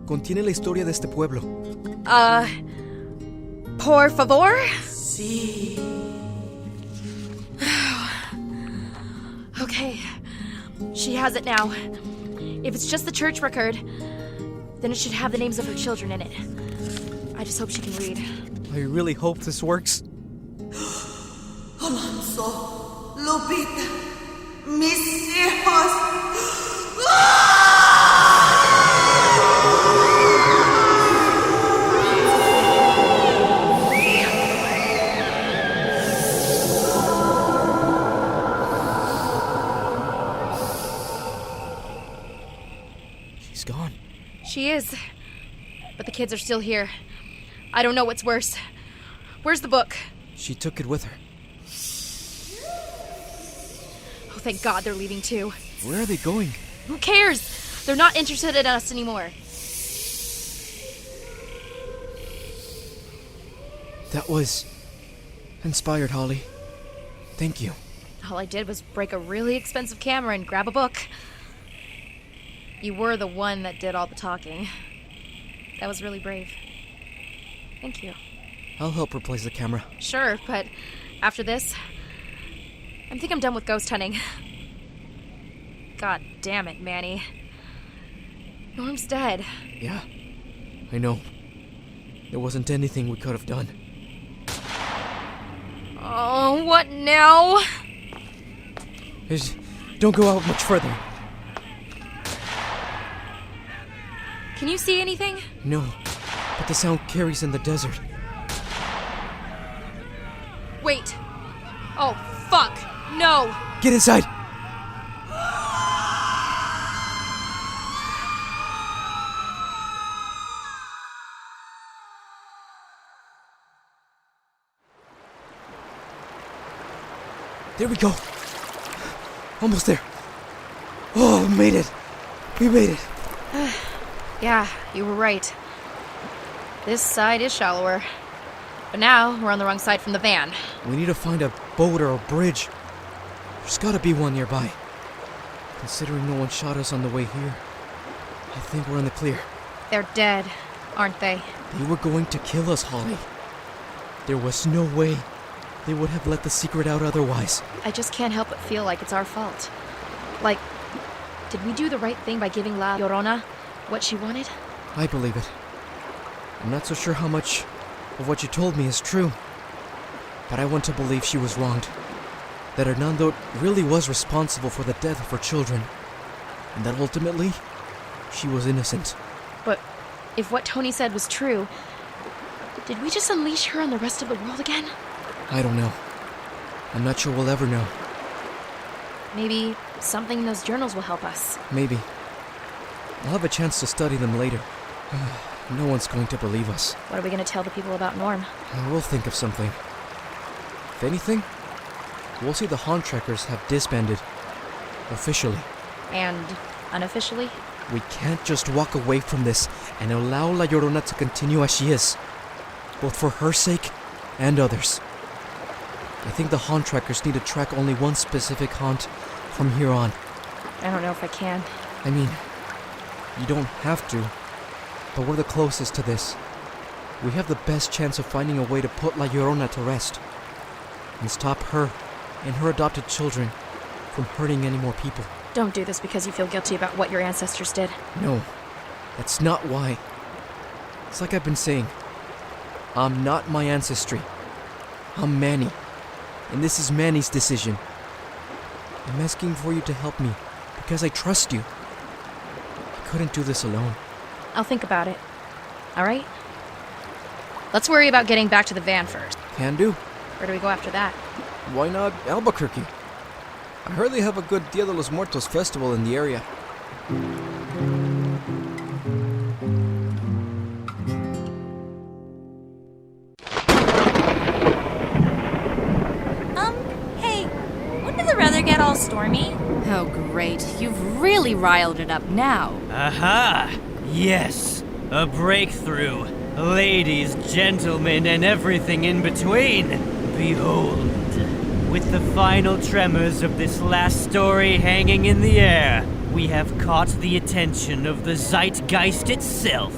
Contiene la historia de este pueblo. Por favor? Sí. Okay. She has it now. If it's just the church record, then it should have the names of her children in it. I just hope she can read. I really hope this works. Alonzo, Lupita, mis hijos. She's gone. She is. But the kids are still here. I don't know what's worse. Where's the book? She took it with her. Oh, thank God they're leaving too. Where are they going? Who cares? They're not interested in us anymore. That was inspired, Holley. Thank you. All I did was break a really expensive camera and grab a book. You were the one that did all the talking. That was really brave. Thank you. I'll help replace the camera. Sure, but after this, I think I'm done with ghost hunting. God damn it, Manny. Norm's dead. Yeah, I know. There wasn't anything we could have done. Oh, what now? Don't go out much further. Can you see anything? No, but the sound carries in the desert. Wait. Oh, fuck. No. Get inside! There we go. Almost there. Oh, we made it. We made it. Yeah, you were right. This side is shallower. But now, we're on the wrong side from the van. We need to find a boat or a bridge. There's gotta be one nearby. Considering no one shot us on the way here, I think we're in the clear. They're dead, aren't they? They were going to kill us, Holley. There was no way they would have let the secret out otherwise. I just can't help but feel like it's our fault. Like, did we do the right thing by giving La Llorona what she wanted? I believe it. I'm not so sure how much of what you told me is true, but I want to believe she was wronged. That Hernando really was responsible for the death of her children, and that ultimately, she was innocent. But if what Tony said was true, did we just unleash her on the rest of the world again? I don't know. I'm not sure we'll ever know. Maybe something in those journals will help us. Maybe. I'll have a chance to study them later. No one's going to believe us. What are we going to tell the people about Norm? We'll think of something. If anything, we'll see the Haunt Trackers have disbanded. Officially. And unofficially? We can't just walk away from this and allow La Llorona to continue as she is. Both for her sake and others. I think the Haunt Trackers need to track only one specific haunt from here on. I don't know if I can. I mean, you don't have to, but we're the closest to this. We have the best chance of finding a way to put La Llorona to rest. And stop her and her adopted children from hurting any more people. Don't do this because you feel guilty about what your ancestors did. No, that's not why. It's like I've been saying. I'm not my ancestry. I'm Manny. And this is Manny's decision. I'm asking for you to help me because I trust you. I couldn't do this alone. I'll think about it. All right? Let's worry about getting back to the van first. Can do. Where do we go after that? Why not Albuquerque? I heard they have a good Dia de los Muertos festival in the area. Hey, when did the weather get all stormy? Oh, great. You've really riled it up now. Aha! Yes, a breakthrough. Ladies, gentlemen, and everything in between. Behold. With the final tremors of this last story hanging in the air, we have caught the attention of the zeitgeist itself.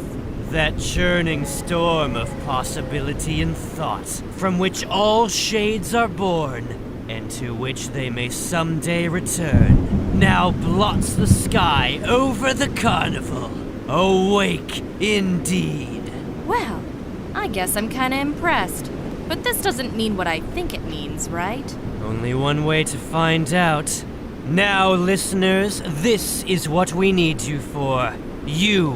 That churning storm of possibility and thought, from which all shades are born, and to which they may someday return, now blots the sky over the carnival. Awake, indeed. Well, I guess I'm kinda impressed. But this doesn't mean what I think it means, right? Only one way to find out. Now, listeners, this is what we need you for. You,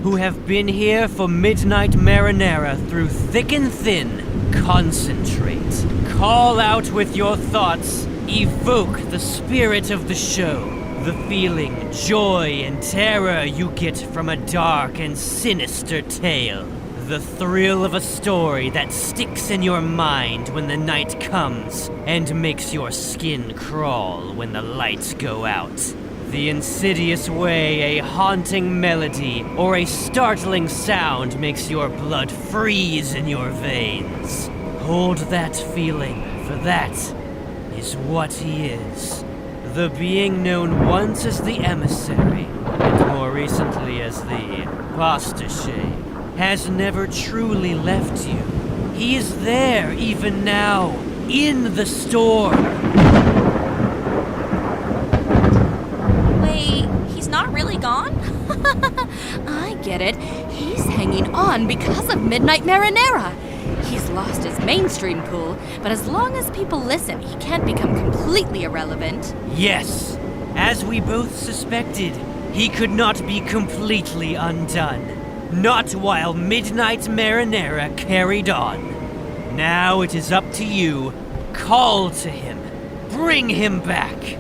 who have been here for Midnight Marinara through thick and thin, concentrate. Call out with your thoughts. Evoke the spirit of the show. The feeling, joy, and terror you get from a dark and sinister tale. The thrill of a story that sticks in your mind when the night comes and makes your skin crawl when the lights go out. The insidious way a haunting melody or a startling sound makes your blood freeze in your veins. Hold that feeling, for that is what he is. The being known once as the Emissary, and more recently as the Apostashe, has never truly left you. He is there even now, in the storm. Wait, he's not really gone? I get it. He's hanging on because of Midnight Marinara. He's lost his mainstream pull, but as long as people listen, he can't become completely irrelevant. Yes, as we both suspected, he could not be completely undone. Not while Midnight Marinara carried on. Now it is up to you. Call to him. Bring him back.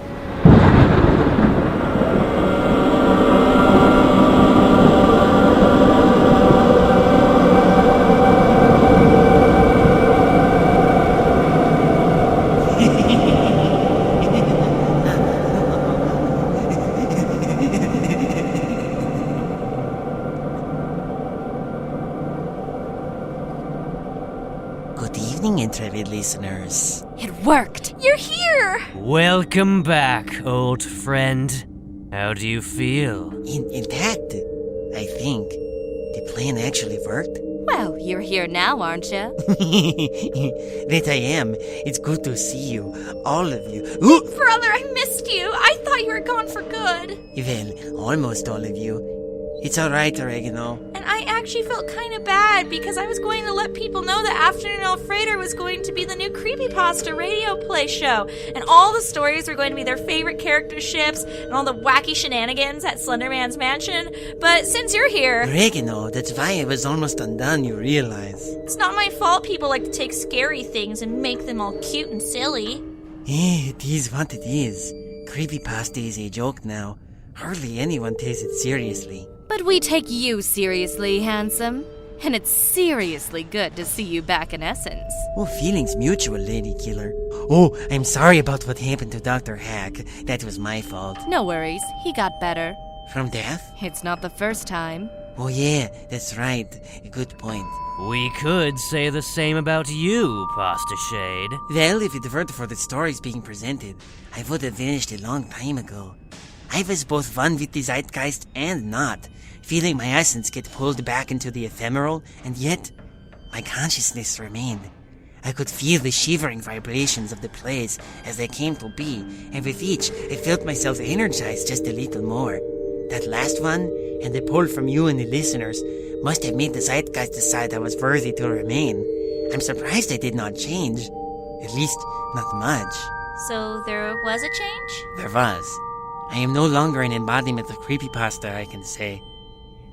Intrepid listeners. It worked! You're here! Welcome back, old friend. How do you feel? In fact, I think the plan actually worked. Well, you're here now, aren't you? That I am. It's good to see you, all of you. Ooh! Brother, I missed you. I thought you were gone for good. Well, almost all of you. It's alright, Oregano. And I actually felt kind of bad because I was going to let people know that Afternoon Alfredo was going to be the new Creepypasta radio play show. And all the stories were going to be their favorite character ships and all the wacky shenanigans at Slenderman's mansion. But since you're here... Oregano, that's why it was almost undone, you realize. It's not my fault people like to take scary things and make them all cute and silly. It is what it is. Creepypasta is a joke now. Hardly anyone takes it seriously. But we take you seriously, handsome. And it's seriously good to see you back in essence. Oh, feelings mutual, Lady Killer. Oh, I'm sorry about what happened to Dr. Hack. That was my fault. No worries, he got better. From death? It's not the first time. Oh yeah, that's right. Good point. We could say the same about you, Pasta Shade. Well, if it weren't for the stories being presented, I would have vanished a long time ago. I was both one with the zeitgeist and not, feeling my essence get pulled back into the ephemeral, and yet my consciousness remained. I could feel the shivering vibrations of the plays as they came to be, and with each, I felt myself energized just a little more. That last one, and the pull from you and the listeners, must have made the zeitgeist decide I was worthy to remain. I'm surprised I did not change. At least, not much. So there was a change? There was. I am no longer an embodiment of creepypasta, I can say.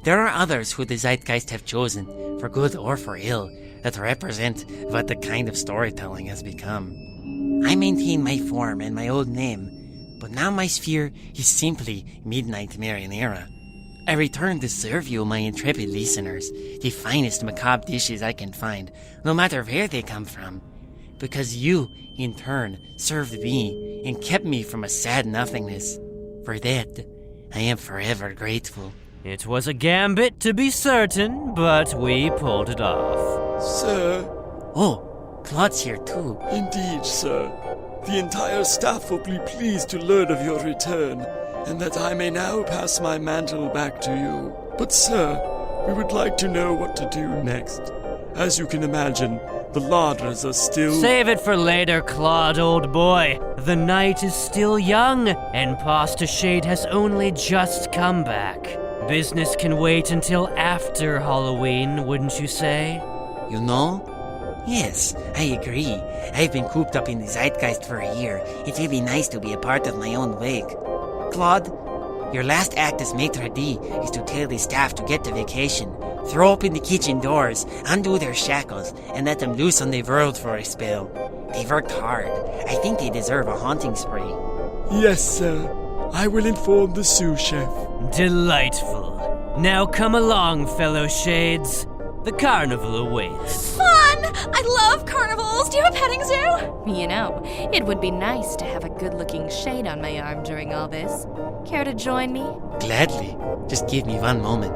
There are others who the zeitgeist have chosen, for good or for ill, that represent what the kind of storytelling has become. I maintain my form and my old name, but now my sphere is simply Midnight Marinara. I return to serve you, my intrepid listeners, the finest macabre dishes I can find, no matter where they come from. Because you, in turn, served me and kept me from a sad nothingness. For that, I am forever grateful. It was a gambit, to be certain, but we pulled it off. Sir. Oh, Claude's here too. Indeed, sir. The entire staff will be pleased to learn of your return, and that I may now pass my mantle back to you. But, sir, we would like to know what to do next. As you can imagine, the larders are still... Save it for later, Claude, old boy. The night is still young, and Pasta Shade has only just come back. Business can wait until after Halloween, wouldn't you say? You know? Yes, I agree. I've been cooped up in the zeitgeist for a year. It will be nice to be a part of my own wake. Claude, your last act as maitre d' is to tell the staff to get to vacation. Throw open the kitchen doors, undo their shackles, and let them loose on the world for a spell. They worked hard. I think they deserve a haunting spree. Yes, sir. I will inform the sous chef. Delightful. Now come along, fellow shades. The carnival awaits. Fun! I love carnivals! Do you have a petting zoo? You know, it would be nice to have a good-looking shade on my arm during all this. Care to join me? Gladly. Just give me one moment.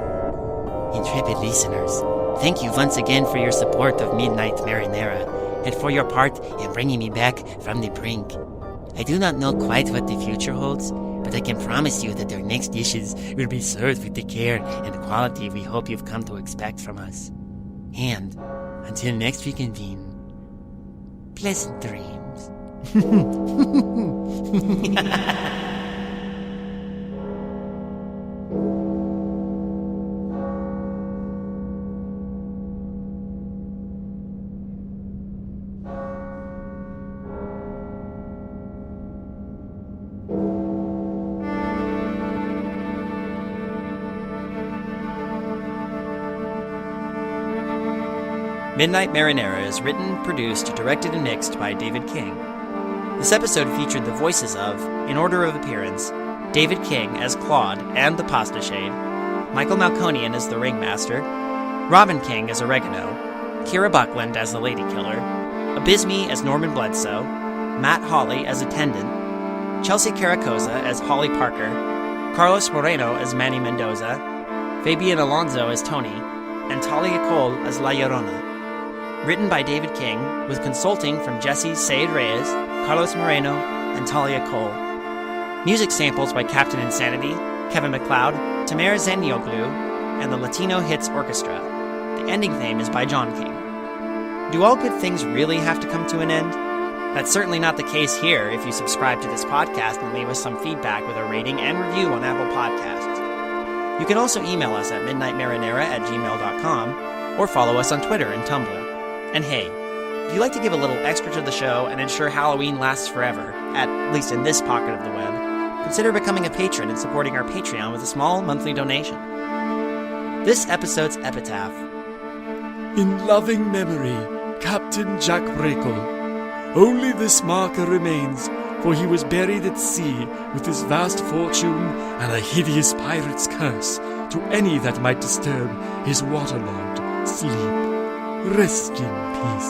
Intrepid listeners, thank you once again for your support of Midnight Marinara, and for your part in bringing me back from the brink. I do not know quite what the future holds, but I can promise you that our next dishes will be served with the care and quality we hope you've come to expect from us. And, until next we convene, pleasant dreams. Midnight Marinara is written, produced, directed, and mixed by David King. This episode featured the voices of, in order of appearance, David King as Claude and the Pasta Shade, Michael Malconian as the Ringmaster, Robin King as Oregano, Kira Buckland as the Lady Killer, Abysmii as Norman Bledsoe, Matt Holley as Attendant, Chelsea Caracoza as Holly Parker, Carlos Moreno as Manny Mendoza, Fabian Alonzo as Tony, and Talia Cole as La Llorona. Written by David King, with consulting from Jesse Seid Reyes, Carlos Moreno, and Talia Cole. Music samples by Captain Insanity, Kevin MacLeod, Tamara Zanioglu, and the Latino Hits Orchestra. The ending theme is by John King. Do all good things really have to come to an end? That's certainly not the case here if you subscribe to this podcast and leave us some feedback with a rating and review on Apple Podcasts. You can also email us at midnightmarinara@gmail.com or follow us on Twitter and Tumblr. And hey, if you'd like to give a little extra to the show and ensure Halloween lasts forever, at least in this pocket of the web, consider becoming a patron and supporting our Patreon with a small monthly donation. This episode's epitaph. In loving memory, Captain Jack Brickle. Only this marker remains, for he was buried at sea with his vast fortune and a hideous pirate's curse to any that might disturb his waterlogged sleep. Rest in peace.